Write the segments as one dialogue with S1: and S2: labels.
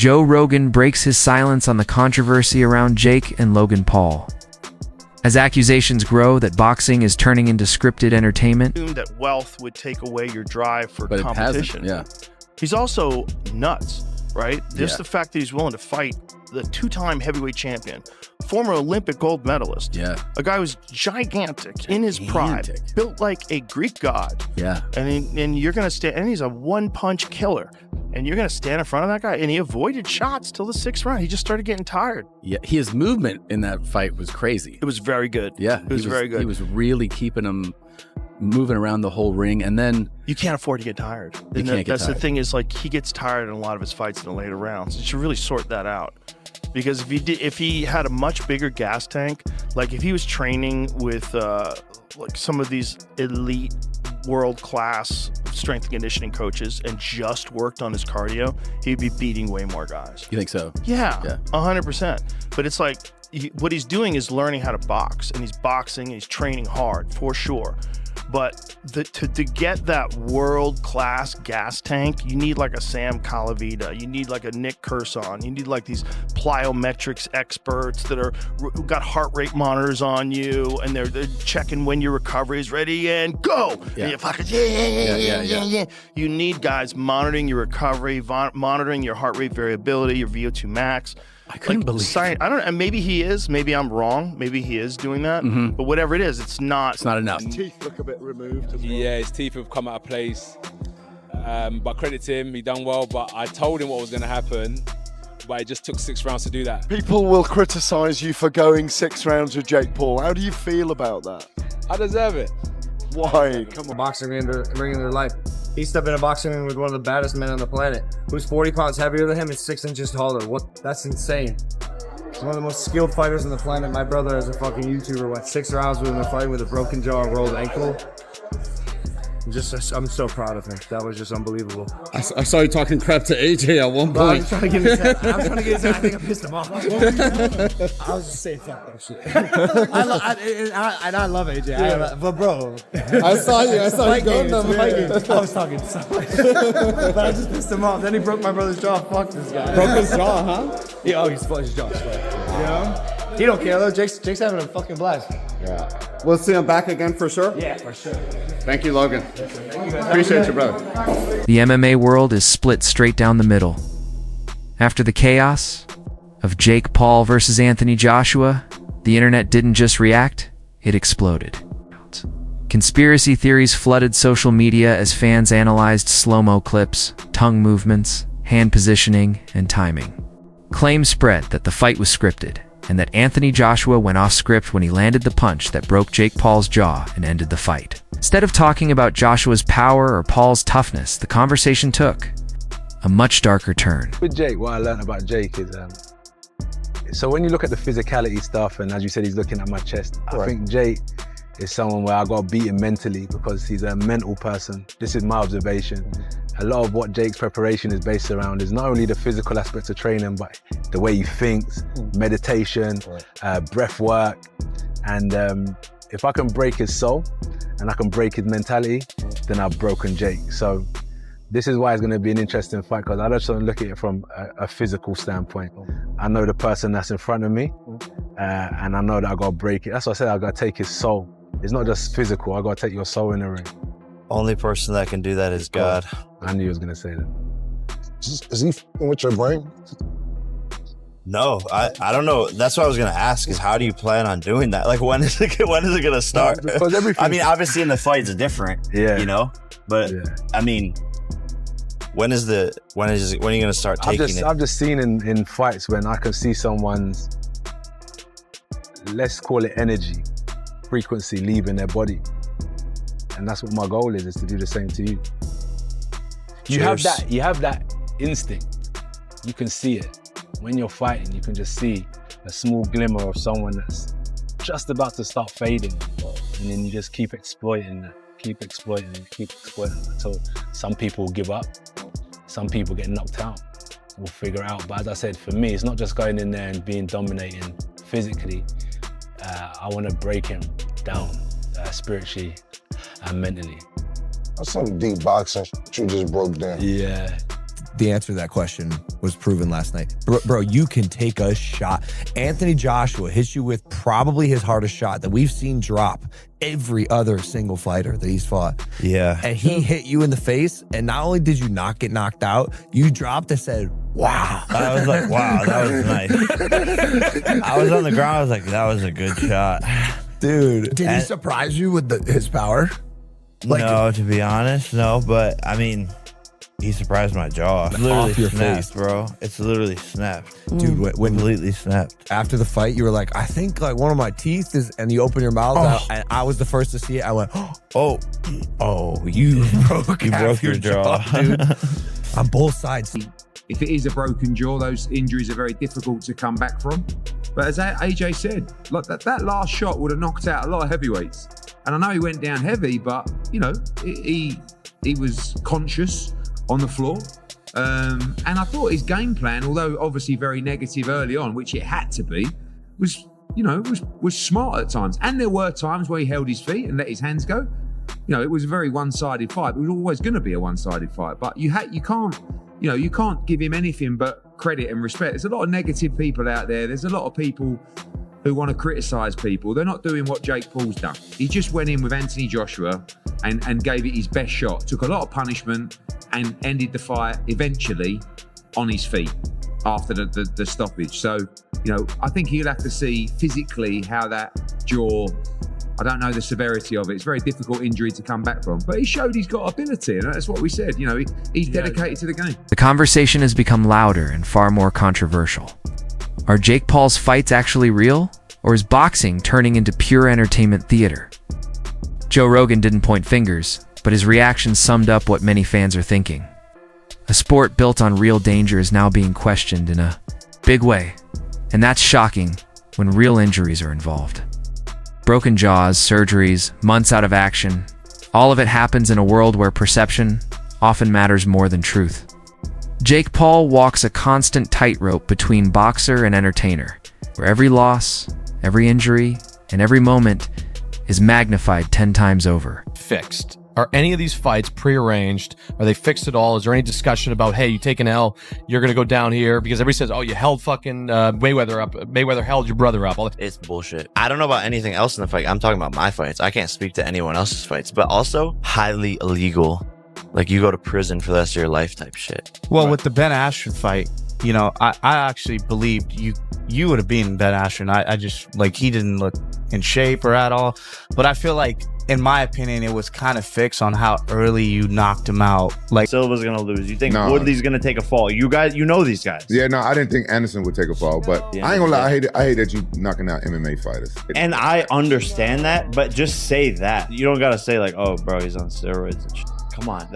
S1: Joe Rogan breaks his silence on the controversy around Jake and Logan Paul. As accusations grow that boxing is turning into scripted entertainment,
S2: that wealth would take away your drive for
S3: but
S2: competition.
S3: Yeah.
S2: He's also nuts, right? Just the fact that he's willing to fight the two-time heavyweight champion, former Olympic gold medalist, a guy who's gigantic in his prime, built like a Greek god.
S3: Yeah.
S2: And you're gonna stand, and he's a one-punch killer. And you're going to stand in front of that guy. And he avoided shots till the 6th round. He just started getting tired.
S3: Yeah, his movement in that fight was crazy.
S2: It was very good.
S3: Yeah.
S2: It was very good.
S3: He was really keeping him moving around the whole ring. And then...
S2: You can't afford to get tired. That's the thing is, like, he gets tired in a lot of his fights in the later rounds. You should really sort that out. Because if he had a much bigger gas tank, like if he was training with like some of these elite world-class strength and conditioning coaches and just worked on his cardio, he'd be beating way more guys.
S3: You think so?
S2: Yeah, 100%. But it's like, what he's doing is learning how to box, and he's boxing and he's training hard for sure. But to get that world-class gas tank, you need like a Sam Calavita, you need like a Nick Curson, you need like these plyometrics experts that who got heart rate monitors on you, and they're checking when your recovery is ready and go.
S3: Yeah.
S2: And you're fucking yeah. You need guys monitoring your recovery, monitoring your heart rate variability, your VO2 max.
S3: I couldn't believe it.
S2: I don't know. Maybe he is. Maybe I'm wrong. Maybe he is doing that.
S3: Mm-hmm.
S2: But whatever it is, it's not
S3: enough.
S4: His teeth look a bit removed as well.
S5: Yeah, his teeth have come out of place. But credit to him, he done well. But I told him what was going to happen. But it just took 6 rounds to do that.
S4: People will criticise you for going 6 rounds with Jake Paul. How do you feel about that?
S5: I deserve it.
S4: Why? Come on.
S6: Boxing ring in their life. He stepped in a boxing ring with one of the baddest men on the planet, who's 40 pounds heavier than him and 6 inches taller. That's insane. He's one of the most skilled fighters on the planet. My brother, as a fucking YouTuber, went 6 rounds with him fighting with a broken jaw and rolled ankle. I'm so proud of him. That was just unbelievable.
S7: I saw you talking crap to AJ at one
S6: Bro, I
S7: point.
S6: was trying to get his head. I think I pissed him off. I was just saying fuck that shit. I love AJ. But bro,
S7: I saw you going down.
S6: I was talking so much. But I just pissed him off. Then he broke my brother's jaw. Fuck this guy.
S7: Broke his jaw, huh?
S6: Yeah, his jaw's fucked. You know? He don't care though. Jake's having a fucking blast.
S7: Yeah. We'll see him back again for sure.
S6: Yeah, for sure.
S7: Thank you, Logan. Appreciate you, brother.
S1: the MMA world is split straight down the middle. After the chaos of Jake Paul versus Anthony Joshua, the internet didn't just react, it exploded. Conspiracy theories flooded social media as fans analyzed slow-mo clips, tongue movements, hand positioning, and timing. Claims spread that the fight was scripted, and that Anthony Joshua went off script when he landed the punch that broke Jake Paul's jaw and ended the fight. Instead of talking about Joshua's power or Paul's toughness, the conversation took a much darker turn.
S8: With Jake, what I learned about Jake is, so when you look at the physicality stuff, and as you said, he's looking at my chest, I think Jake is someone where I got to beat him mentally because he's a mental person. This is my observation. A lot of what Jake's preparation is based around is not only the physical aspects of training, but the way he thinks, meditation, breath work. And if I can break his soul and I can break his mentality, then I've broken Jake. So this is why it's going to be an interesting fight, because I just don't look at it from a physical standpoint. I know the person that's in front of me, and I know that I got to break it. That's what I said, I got to take his soul. It's not just physical, I got to take your soul in the ring.
S9: Only person that can do that is God.
S8: I knew he was going to say that.
S10: Is he f***ing with your brain?
S9: No, I don't know. That's what I was going to ask, is how do you plan on doing that? Like, when is it going to start? I mean, obviously in the fight it's different, you know? But, I mean, when are you going to start taking it?
S8: I've just seen in fights when I can see someone's, let's call it energy, frequency leaving their body. And that's what my goal is to do the same to you. You have that instinct. You can see it. When you're fighting, you can just see a small glimmer of someone that's just about to start fading. And then you just keep exploiting that, keep exploiting until some people give up, some people get knocked out. We'll figure it out. But as I said, for me, it's not just going in there and being dominating physically. I want to break him down spiritually and mentally.
S10: That's some deep boxing you just broke down.
S8: Yeah.
S11: the answer to that question was proven last night. Bro, you can take a shot. Anthony Joshua hits you with probably his hardest shot that we've seen drop every other single fighter that he's fought.
S9: Yeah.
S11: And he hit you in the face, and not only did you not get knocked out, you dropped and said, wow.
S9: I was like, wow, that was nice. I was on the ground, I was like, that was a good shot.
S11: Dude, did he surprise you with his power?
S9: No, to be honest, no. But I mean, he surprised my jaw. It's literally
S11: Off your
S9: snapped,
S11: face,
S9: bro. It's literally snapped,
S11: dude. When
S9: completely snapped.
S11: After the fight, you were like, I think like one of my teeth is, and you open your mouth, and I was the first to see it. I went, oh, you broke
S9: your jaw,
S11: dude. On both sides.
S12: If it is a broken jaw, those injuries are very difficult to come back from. But as AJ said, like that last shot would have knocked out a lot of heavyweights. And I know he went down heavy, but you know, he was conscious on the floor. And I thought his game plan, although obviously very negative early on, which it had to be, was smart at times. And there were times where he held his feet and let his hands go. You know, it was a very one-sided fight. It was always going to be a one-sided fight. But you can't give him anything but credit and respect. There's a lot of negative people out there. There's a lot of people who want to criticize people. They're not doing what Jake Paul's done. He just went in with Anthony Joshua and gave it his best shot. Took a lot of punishment and ended the fight eventually on his feet after the stoppage. So, you know, I think he'll have to see physically how that jaw, I don't know the severity of it. It's a very difficult injury to come back from. But he showed he's got ability, and that's what we said. You know, he's dedicated to the game.
S1: The conversation has become louder and far more controversial. Are Jake Paul's fights actually real, or is boxing turning into pure entertainment theater? Joe Rogan didn't point fingers, but his reaction summed up what many fans are thinking. A sport built on real danger is now being questioned in a big way, and that's shocking when real injuries are involved. Broken jaws, surgeries, months out of action, all of it happens in a world where perception often matters more than truth. Jake Paul walks a constant tightrope between boxer and entertainer, where every loss, every injury, and every moment is magnified 10 times over.
S13: Fixed. Are any of these fights prearranged? Are they fixed at all? Is there any discussion about, hey, you take an L, you're going to go down here? Because everybody says, oh, you held fucking Mayweather up. Mayweather held your brother up.
S9: It's bullshit. I don't know about anything else in the fight. I'm talking about my fights. I can't speak to anyone else's fights, but also highly illegal. Like you go to prison for the rest of your life type shit.
S14: Well, with the Ben Askren fight, you know, I actually believed you would have beaten Ben Askren. I just, like, he didn't look in shape or at all. But I feel like, in my opinion, it was kind of fixed on how early you knocked him out. Like
S15: Silva's gonna lose. You think Woodley's gonna take a fall? You guys, you know these guys.
S10: Yeah, no, I didn't think Anderson would take a fall, but I ain't gonna lie, I hate that you knocking out MMA fighters.
S15: And I understand that, but just say that. You don't gotta say like, oh, bro, he's on steroids and shit. Come on,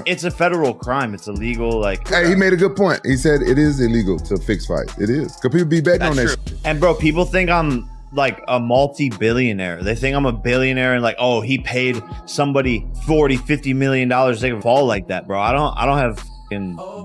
S15: it's a federal crime. It's illegal. Like,
S10: hey, he made a good point. He said it is illegal to fix fights. It is, because people be betting on that shit.
S15: And bro, people think I'm like a multi-billionaire. They think I'm a billionaire and like, oh, he paid somebody $40-50 million to take a fall like that, bro. I don't have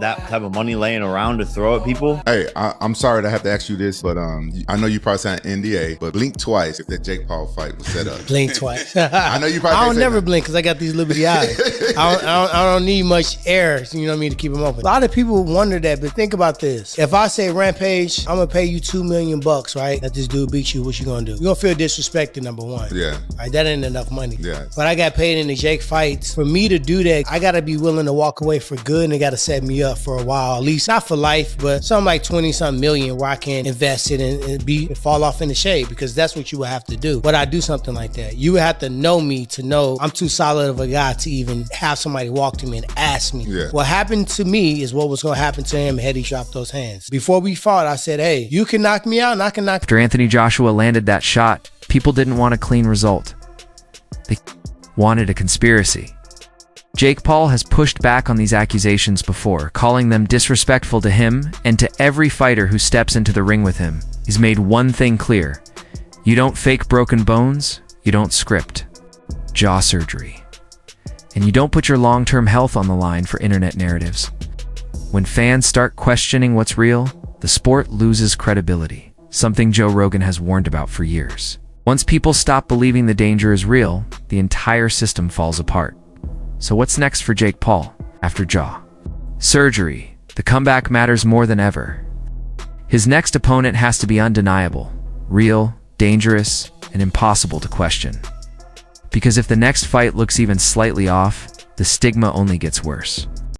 S15: that type of money laying around to throw at people.
S10: Hey, I'm sorry to have to ask you this, but I know you probably signed an NDA, but blink twice if that Jake Paul fight was set up.
S16: Blink twice.
S10: I know you probably
S16: I don't never blink because I got these liberty eyes. I don't need much air, you know what I mean, to keep them open. A lot of people wonder that, but think about this. If I say, Rampage, I'm gonna pay you $2 million, right? That this dude beat you, what you gonna do? You're gonna feel disrespected, number one.
S10: Yeah.
S16: Right, that ain't enough money.
S10: Yeah.
S16: But I got paid in the Jake fights. For me to do that, I gotta be willing to walk away for good, and they gotta set me up for a while, at least not for life, but something like 20-something million where I can invest it and fall off in the shade, because that's what you would have to do. But I do something like that, you would have to know me to know I'm too solid of a guy to even have somebody walk to me and ask me.
S10: Yeah.
S16: What happened to me is what was going to happen to him had he dropped those hands. Before we fought, I said, hey, you can knock me out and I can knock.
S1: After Anthony Joshua landed that shot, people didn't want a clean result. They wanted a conspiracy. Jake Paul has pushed back on these accusations before, calling them disrespectful to him and to every fighter who steps into the ring with him. He's made one thing clear: you don't fake broken bones, you don't script jaw surgery, and you don't put your long-term health on the line for internet narratives. When fans start questioning what's real, the sport loses credibility, something Joe Rogan has warned about for years. Once people stop believing the danger is real, the entire system falls apart. So what's next for Jake Paul after jaw surgery, the comeback matters more than ever. His next opponent has to be undeniable, real, dangerous, and impossible to question. Because if the next fight looks even slightly off, the stigma only gets worse.